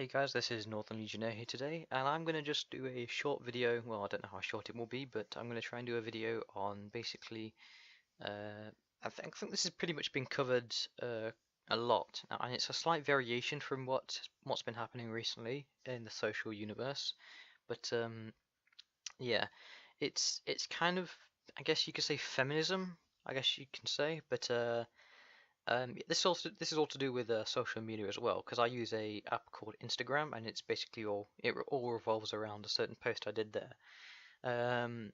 Hey guys, this is Northern Legionnaire here today, and I'm going to just do a short video. Well, I don't know how short it will be, but I'm going to try and do a video on basically. I think this has pretty much been covered a lot, and it's a slight variation from what's been happening recently in the social universe. But yeah, it's kind of, I guess you could say, feminism. I guess you can say, but this is all to do with social media as well, because I use a app called Instagram, and it's basically all revolves around a certain post I did there. Um,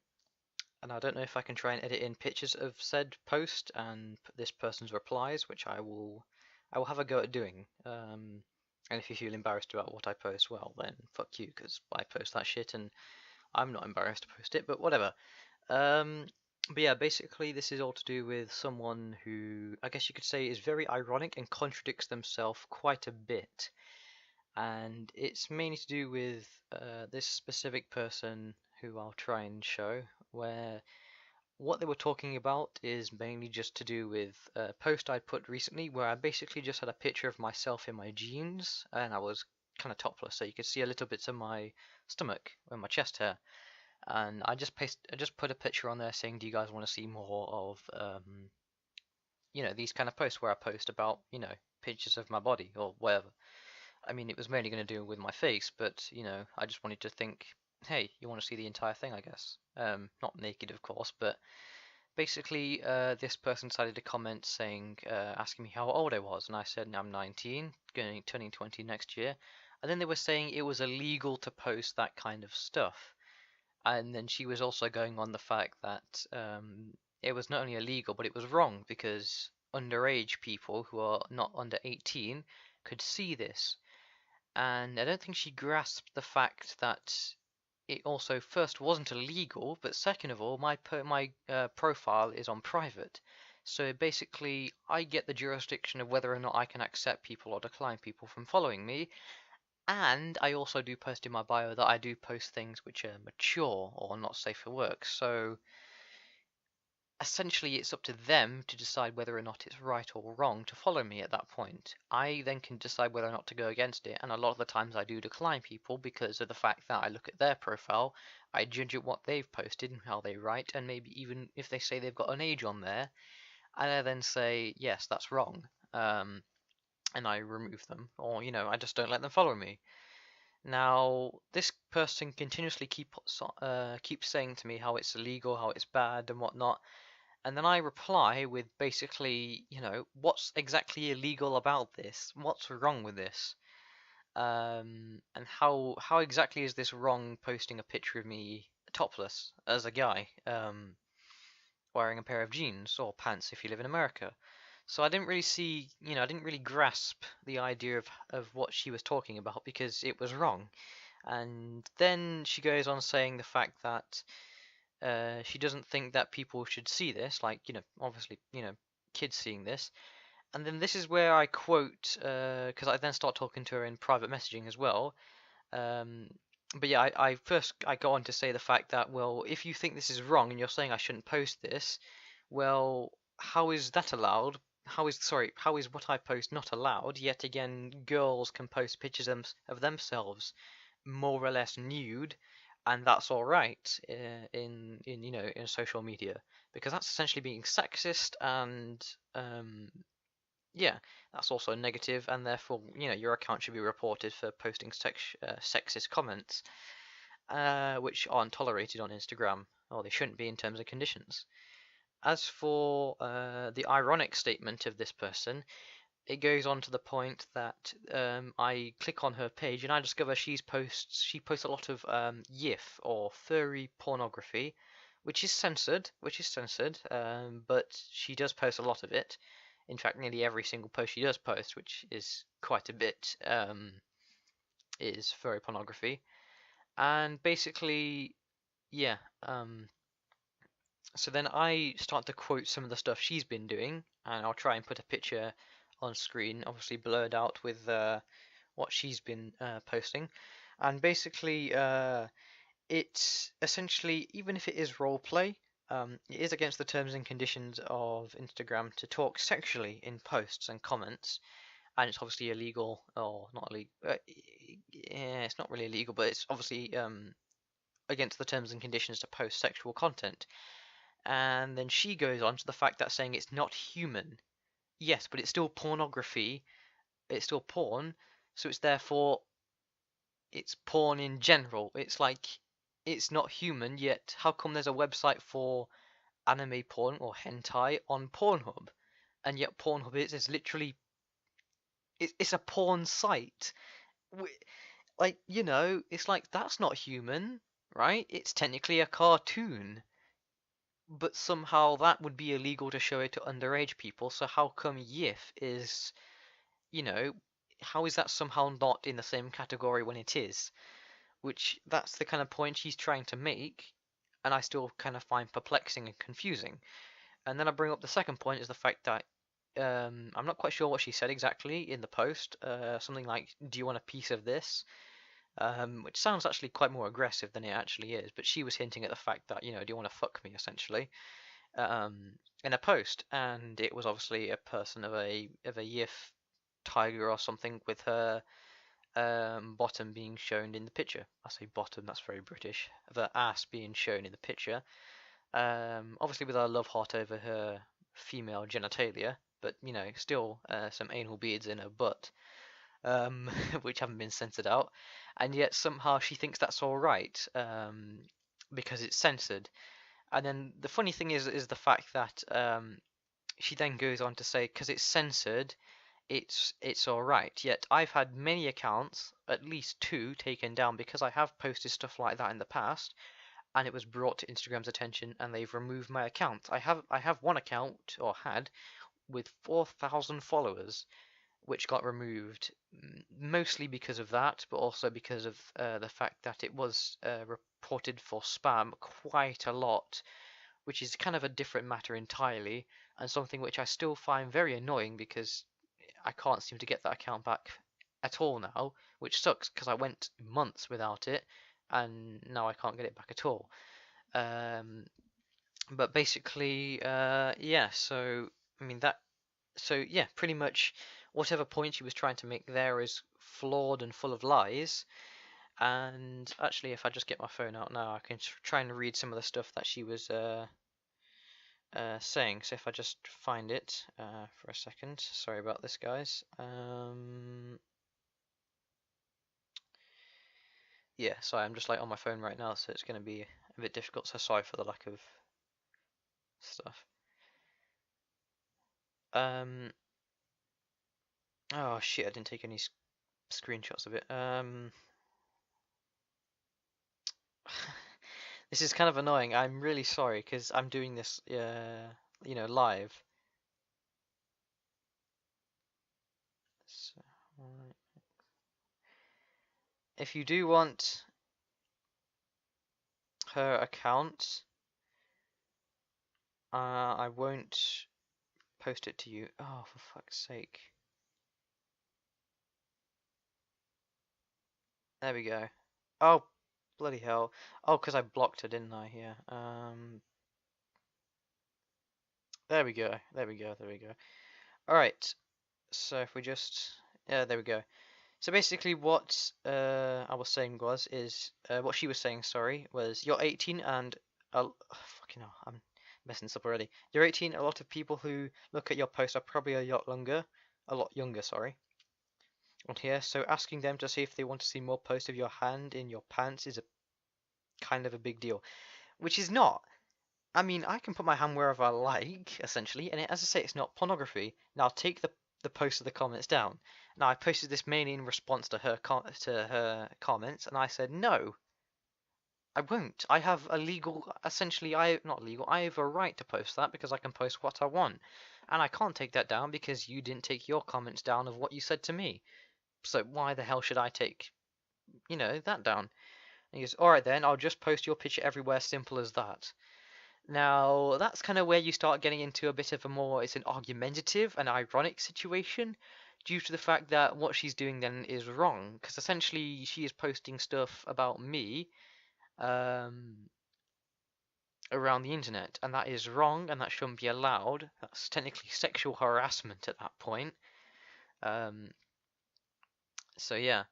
and I don't know if I can try and edit in pictures of said post and put this person's replies, which I will have a go at doing. And if you feel embarrassed about what I post, well then fuck you, because I post that shit and I'm not embarrassed to post it. But whatever. Um, but yeah, basically this is all to do with someone who I guess you could say is very ironic and contradicts themselves quite a bit. And it's mainly to do with this specific person who I'll try and show, where what they were talking about is mainly just to do with a post I put recently where I basically just had a picture of myself in my jeans and I was kind of topless, so you could see a little bits of my stomach and my chest hair. And I just put a picture on there saying, do you guys want to see more of these kind of posts where I post about, pictures of my body or whatever. I mean, it was mainly going to do with my face, but I just wanted to think, hey, you want to see the entire thing, I guess. Not naked, of course, but basically, this person decided to comment saying, asking me how old I was, and I said I'm 19, turning 20 next year. And then they were saying it was illegal to post that kind of stuff. And then she was also going on the fact that it was not only illegal, but it was wrong because underage people who are not under 18 could see this. And I don't think she grasped the fact that it also first wasn't illegal, but second of all, my profile is on private. So basically, I get the jurisdiction of whether or not I can accept people or decline people from following me, and I also do post in my bio that I do post things which are mature or not safe for work. So essentially, it's up to them to decide whether or not it's right or wrong to follow me at that point. I then can decide whether or not to go against it, and a lot of the times I do decline people because of the fact that I look at their profile, I judge at what they've posted and how they write, and maybe even if they say they've got an age on there, and I then say, yes, that's wrong. And I remove them, or I just don't let them follow me. Now, this person continuously keeps saying to me how it's illegal, how it's bad, and whatnot, and then I reply with basically, what's exactly illegal about this? What's wrong with this? And how exactly is this wrong? Posting a picture of me topless as a guy, wearing a pair of jeans or pants if you live in America. So I didn't really see, I didn't really grasp the idea of what she was talking about because it was wrong. And then she goes on saying the fact that she doesn't think that people should see this, like, obviously, kids seeing this. And then this is where I quote, because I then start talking to her in private messaging as well. Um, but yeah, I go on to say the fact that, well, if you think this is wrong and you're saying I shouldn't post this, well, how is that allowed? How is what I post not allowed? Yet again, girls can post pictures of themselves more or less nude, and that's all right in social media because that's essentially being sexist and yeah, that's also negative, and therefore your account should be reported for posting sexist comments, which aren't tolerated on Instagram, or they shouldn't be in terms and conditions. As for the ironic statement of this person, it goes on to the point that I click on her page and I discover she posts a lot of YIF or furry pornography, which is censored, but she does post a lot of it. In fact, nearly every single post she does post, which is quite a bit, is furry pornography. And basically, yeah. So then I start to quote some of the stuff she's been doing, and I'll try and put a picture on screen, obviously blurred out with what she's been posting. And basically, it's essentially, even if it is role play, it is against the terms and conditions of Instagram to talk sexually in posts and comments. and it's obviously illegal, or not illegal. Yeah, it's not really illegal, but it's obviously against the terms and conditions to post sexual content. And then she goes on to the fact that saying it's not human. Yes, but it's still pornography. It's still porn, so it's therefore it's porn in general. It's like it's not human, yet how come there's a website for anime porn or hentai on Pornhub? And yet Pornhub is literally it's a porn site. Like, it's like that's not human, right? It's technically a cartoon, but somehow that would be illegal to show it to underage people. So how come YIF is, you know, how is that somehow not in the same category when it is? Which that's the kind of point she's trying to make, and I still kind of find perplexing and confusing. And then I bring up the second point is the fact that I'm not quite sure what she said exactly in the post. Something like, "Do you want a piece of this?" Which sounds actually quite more aggressive than it actually is. But she was hinting at the fact that, "Do you want to fuck me?" essentially, in a post, and it was obviously a person of a YIF tiger or something with her bottom being shown in the picture. I say bottom, that's very British. The ass being shown in the picture. Obviously with our love heart over her female genitalia, but still some anal beads in her butt, which haven't been censored out, and yet somehow she thinks that's all right, because it's censored. And then the funny thing is the fact that she then goes on to say, because it's censored, it's all right. Yet I've had many accounts, at least two, taken down because I have posted stuff like that in the past, and it was brought to Instagram's attention, and they've removed my account. I have one account, or had, with 4,000 followers, which got removed, mostly because of that, but also because of the fact that it was reported for spam quite a lot, which is kind of a different matter entirely, and something which I still find very annoying because I can't seem to get that account back at all now, which sucks because I went months without it, and now I can't get it back at all. But basically, yeah. So I mean that. So yeah, pretty much whatever point she was trying to make there is flawed and full of lies. And actually, if I just get my phone out now, I can try and read some of the stuff that she was saying. So if I just find it for a second, sorry about this, guys. Yeah, sorry, I'm just like on my phone right now, so it's going to be a bit difficult. So sorry for the lack of stuff. Oh shit, I didn't take any screenshots of it. This is kind of annoying. I'm really sorry because I'm doing this, live. So, if you do want her account, I won't post it to you. Oh, for fuck's sake. There we go. Oh, bloody hell. Oh, because I blocked her, didn't I? Yeah. There we go. There we go. There we go. Alright. So if we just... Yeah, there we go. So basically what I was saying what she was saying, sorry, was you're 18 and... fucking hell, I'm messing this up already. You're 18, a lot of people who look at your post are probably a lot younger, sorry, on here, so asking them to see if they want to see more posts of your hand in your pants is a kind of a big deal, which is not. I mean, I can put my hand wherever I like, essentially, and as I say, it's not pornography. Now take the post of the comments down. Now I posted this mainly in response to her comments, and I said no, I won't. I have a legal, essentially, not legal. I have a right to post that because I can post what I want, and I can't take that down because you didn't take your comments down of what you said to me. So why the hell should I take, that down? And he goes, all right then, I'll just post your picture everywhere. Simple as that. Now, that's kind of where you start getting into a bit of it's an argumentative and ironic situation due to the fact that what she's doing then is wrong, because essentially she is posting stuff about me around the internet, and that is wrong and that shouldn't be allowed. That's technically sexual harassment at that point. Um, so yeah.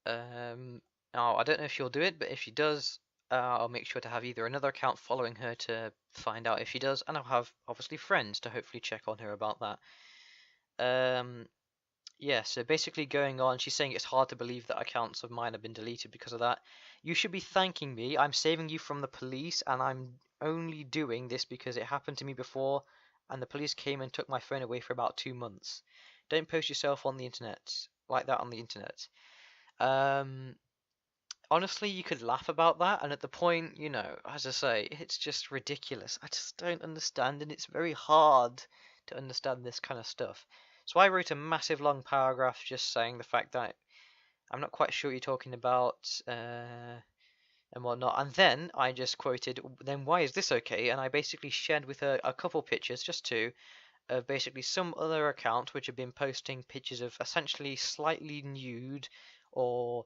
Now I don't know if she'll do it, but if she does, I'll make sure to have either another account following her to find out if she does, and I'll have obviously friends to hopefully check on her about that. Um, yeah, so basically going on, she's saying it's hard to believe that accounts of mine have been deleted because of that. You should be thanking me. I'm saving you from the police, and I'm only doing this because it happened to me before, and the police came and took my phone away for about 2 months. Don't post yourself on the internet like that on the internet. Um, Honestly, you could laugh about that, and at the point, as I say, it's just ridiculous. I just don't understand, and it's very hard to understand this kind of stuff. So I wrote a massive long paragraph just saying the fact that I'm not quite sure what you're talking about, and whatnot. And then I just quoted, then why is this okay? And I basically shared with her a couple pictures, just two, of basically some other account which have been posting pictures of essentially slightly nude, or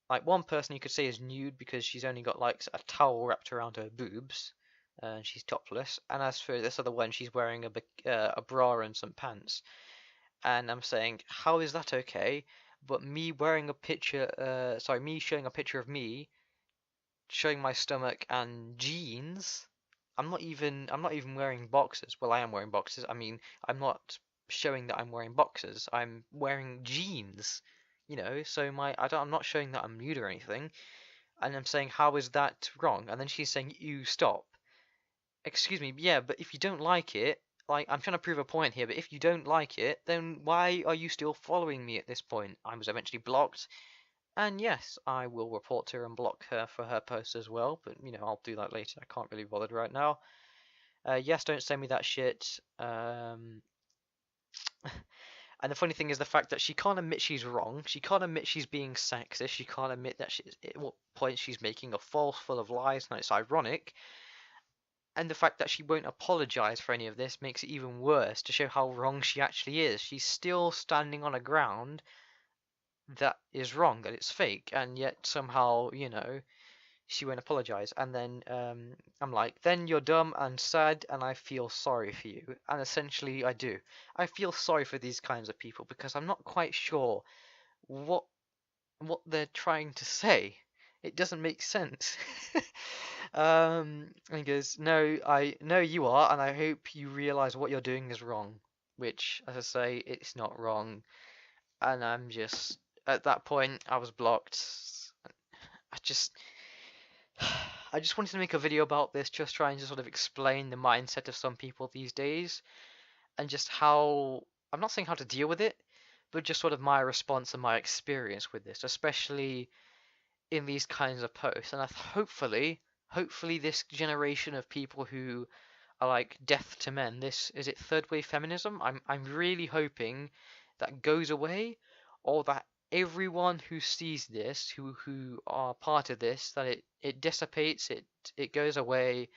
like one person you could say is nude because she's only got like a towel wrapped around her boobs, and she's topless. And as for this other one, she's wearing a bra and some pants. And I'm saying, how is that okay? But me wearing a picture, me showing a picture of me showing my stomach and jeans. I'm not even wearing boxers. Well, I am wearing boxers. I mean, I'm not showing that I'm wearing boxers. I'm wearing jeans. So I'm not showing that I'm nude or anything. And I'm saying, how is that wrong? And then she's saying, you stop. Excuse me, yeah, but if you don't like it, like, I'm trying to prove a point here, but if you don't like it, then why are you still following me at this point? I was eventually blocked, and yes, I will report her and block her for her post as well, but, I'll do that later. I can't really bother right now. Yes, don't send me that shit. And the funny thing is the fact that she can't admit she's wrong. She can't admit she's being sexist. She can't admit that at what point she's making a false full of lies, and it's ironic. And the fact that she won't apologize for any of this makes it even worse to show how wrong she actually is. She's still standing on a ground that is wrong, that it's fake, and yet somehow, she won't apologize. And then I'm like, then you're dumb and sad, and I feel sorry for you. And essentially, I do. I feel sorry for these kinds of people because I'm not quite sure what they're trying to say. It doesn't make sense. And he goes, no, I know you are, and I hope you realize what you're doing is wrong. Which, as I say, it's not wrong. And I'm just, at that point, I was blocked. I just, I just wanted to make a video about this, just trying to sort of explain the mindset of some people these days, and just how, I'm not saying how to deal with it, but just sort of my response and my experience with this, especially in these kinds of posts. And hopefully this generation of people who are like death to men, this is it third wave feminism, I'm really hoping that goes away, or that everyone who sees this, who are part of this, that it dissipates, it goes away,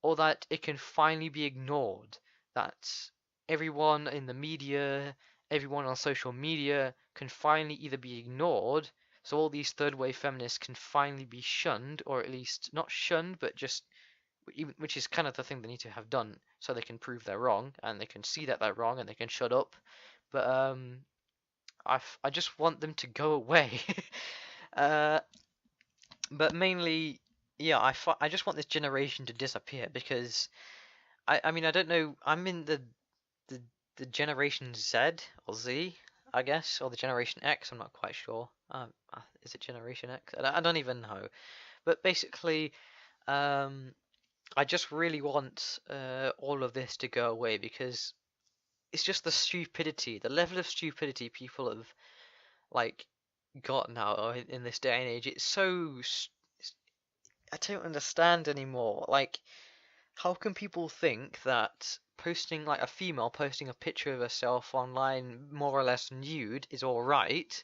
or that it can finally be ignored, that everyone in the media, everyone on social media can finally either be ignored, so all these third wave feminists can finally be shunned, or at least not shunned, but just, which is kind of the thing they need to have done, so they can prove they're wrong, and they can see that they're wrong, and they can shut up. But I just want them to go away. uh, but mainly, yeah, I just want this generation to disappear, because I mean, I don't know. I'm in the the generation Z or Z, I guess, or the generation X. I'm not quite sure. Is it generation X? I don't even know. But basically, um, I just really want all of this to go away, because it's just the stupidity, the level of stupidity people have like got now in this day and age. It's so I don't understand anymore. Like, how can people think that posting, like, a female posting a picture of herself online more or less nude is all right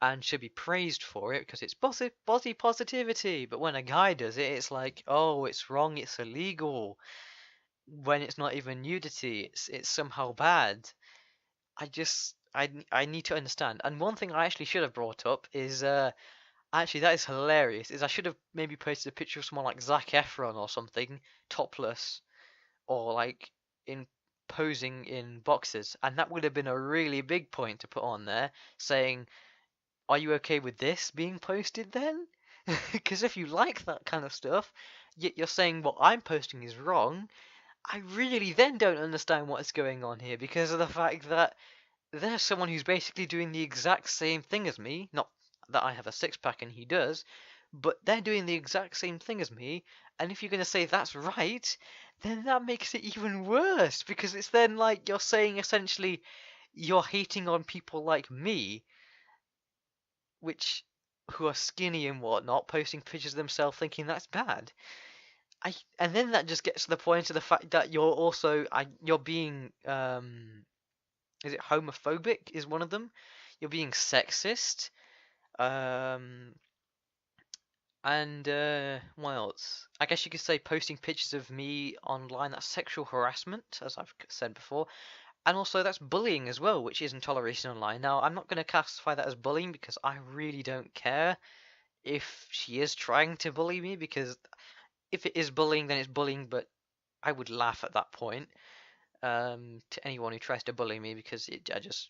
and should be praised for it because it's body positivity, but when a guy does it, it's like, oh, it's wrong, it's illegal. When it's not even nudity, it's somehow bad. I need to understand. And one thing I actually should have brought up is actually, that is hilarious. Is I should have maybe posted a picture of someone like Zac Efron or something, topless, or like in posing in boxes, and that would have been a really big point to put on there, saying, are you okay with this being posted then? Because if you like that kind of stuff, yet you're saying what I'm posting is wrong, I really then don't understand what's going on here, because of the fact that there's someone who's basically doing the exact same thing as me. Not that I have a six pack and he does, but they're doing the exact same thing as me. And if you're going to say that's right, then that makes it even worse, because it's then like you're saying essentially you're hating on people like me, which who are skinny and whatnot, posting pictures of themselves thinking that's bad. And then that just gets to the point of the fact that you're also you're being is it homophobic is one of them. You're being sexist. Um, and what else? I guess you could say posting pictures of me online, that's sexual harassment, as I've said before. And also that's bullying as well, which isn't tolerated online. Now, I'm not going to classify that as bullying because I really don't care if she is trying to bully me, because if it is bullying, then it's bullying, but I would laugh at that point to anyone who tries to bully me, because I just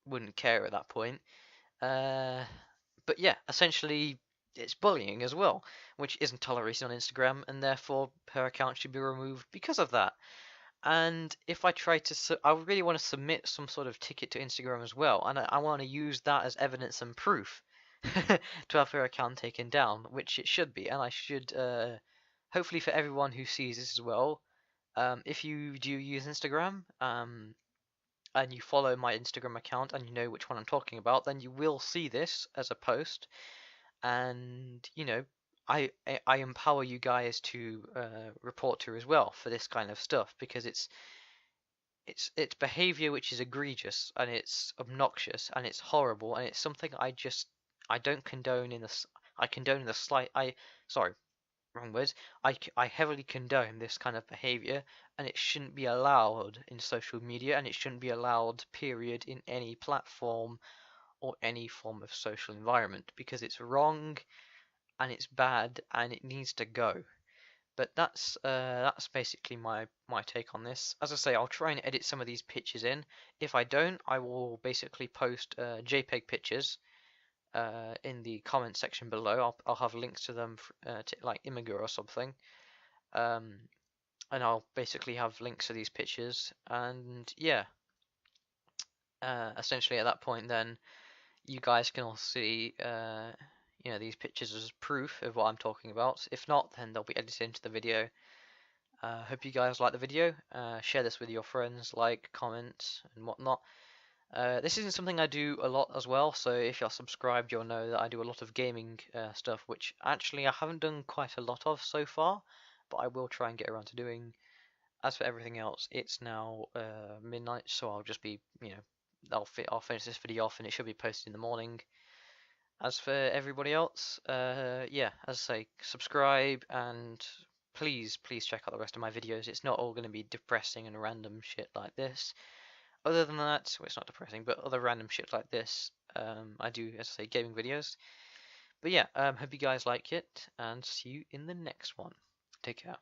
wouldn't care at that point. But yeah, essentially it's bullying as well, which isn't tolerated on Instagram, and therefore her account should be removed because of that. And if I try to, I really want to submit some sort of ticket to Instagram as well, and I want to use that as evidence and proof to have her account taken down, which it should be, and I should, hopefully for everyone who sees this as well, if you do use Instagram, and you follow my Instagram account and you know which one I'm talking about, then you will see this as a post, and you know, I empower you guys to report to her as well for this kind of stuff, because it's behavior which is egregious and it's obnoxious and it's horrible, and it's something I don't condone in the I condone in the slight I sorry, wrong words. I heavily condone this kind of behavior, and it shouldn't be allowed in social media, and it shouldn't be allowed, period, in any platform or any form of social environment, because it's wrong and it's bad and it needs to go. But that's basically my take on this. As I say, I'll try and edit some of these pictures in. If I don't, I will basically post JPEG pictures in the comment section below. I'll have links to them to like Imgur or something, um, and I'll basically have links to these pictures. And yeah, essentially at that point, then you guys can all see you know, these pictures as proof of what I'm talking about. If not, then they'll be edited into the video. Hope you guys like the video. Share this with your friends, like, comment, and whatnot. This isn't something I do a lot as well, so if you're subscribed, you'll know that I do a lot of gaming stuff, which actually I haven't done quite a lot of so far, but I will try and get around to doing. As for everything else, it's now midnight, so I'll just be, you know, I'll finish this video off and it should be posted in the morning. As for everybody else, yeah, as I say, subscribe, and please check out the rest of my videos. It's not all going to be depressing and random shit like this. Other than that, well, it's not depressing, but other random shit like this, I do, as I say, gaming videos. But yeah, hope you guys like it, and see you in the next one. Take care.